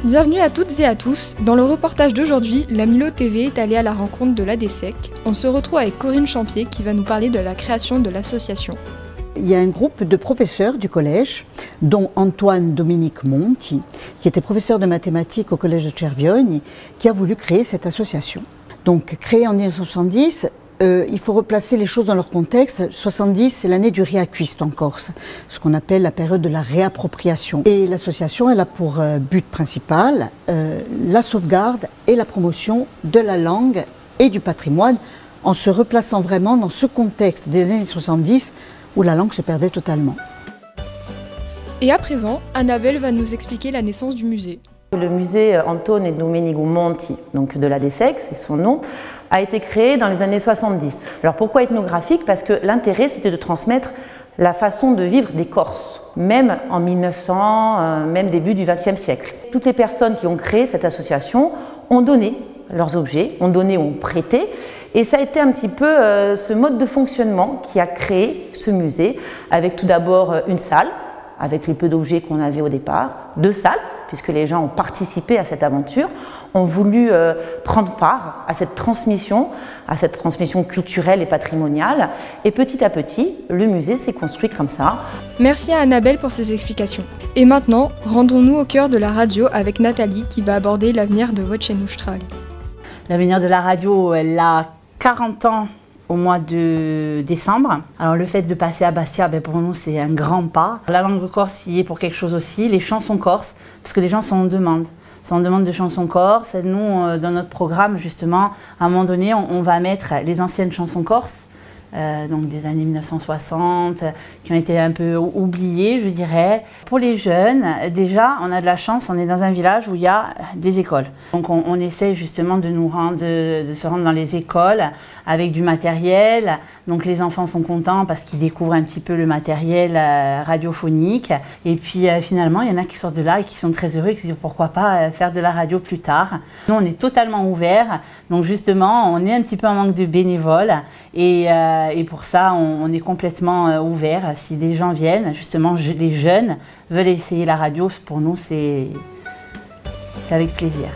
Bienvenue à toutes et à tous. Dans le reportage d'aujourd'hui, la Milo TV est allée à la rencontre de l'ADSEC. On se retrouve avec Corinne Champier qui va nous parler de la création de l'association. Il y a un groupe de professeurs du collège, dont Antoine Dominique Monti, qui était professeur de mathématiques au collège de Cerviogne, qui a voulu créer cette association. Donc, créée en 1970, il faut replacer les choses dans leur contexte. 70, c'est l'année du réacquist en Corse, ce qu'on appelle la période de la réappropriation. Et l'association, elle a pour but principal la sauvegarde et la promotion de la langue et du patrimoine, en se replaçant vraiment dans ce contexte des années 70 où la langue se perdait totalement. Et à présent, Annabelle va nous expliquer la naissance du musée. Le musée Antoine Domenico Monti, donc de l'ADSEC, c'est son nom, a été créé dans les années 70. Alors pourquoi ethnographique? Parce que l'intérêt c'était de transmettre la façon de vivre des Corses, même en 1900, même début du XXe siècle. Toutes les personnes qui ont créé cette association ont donné leurs objets, ont donné, ont prêté, et ça a été un petit peu ce mode de fonctionnement qui a créé ce musée, avec tout d'abord une salle, avec les peu d'objets qu'on avait au départ, 2 salles, puisque les gens ont participé à cette aventure, ont voulu prendre part à cette transmission culturelle et patrimoniale. Et petit à petit, le musée s'est construit comme ça. Merci à Annabelle pour ces explications. Et maintenant, rendons-nous au cœur de la radio avec Nathalie qui va aborder l'avenir de Voce Nostra. L'avenir de la radio, elle a 40 ans au mois de décembre. Alors le fait de passer à Bastia, pour nous c'est un grand pas. La langue corse y est pour quelque chose aussi, les chansons corses, parce que les gens sont en demande. Sont en demande de chansons corses. Et nous, dans notre programme justement, à un moment donné, on va mettre les anciennes chansons corses, donc des années 1960, qui ont été un peu oubliées, je dirais. Pour les jeunes, déjà, on a de la chance, on est dans un village où il y a des écoles. Donc on essaie justement de se rendre dans les écoles avec du matériel. Donc les enfants sont contents parce qu'ils découvrent un petit peu le matériel radiophonique. Et puis finalement, il y en a qui sortent de là et qui sont très heureux et qui se disent pourquoi pas faire de la radio plus tard. Nous, on est totalement ouverts. Donc justement, on est un petit peu en manque de bénévoles et pour ça, on est complètement ouvert. Si des gens viennent, justement, les jeunes veulent essayer la radio, pour nous, c'est avec plaisir.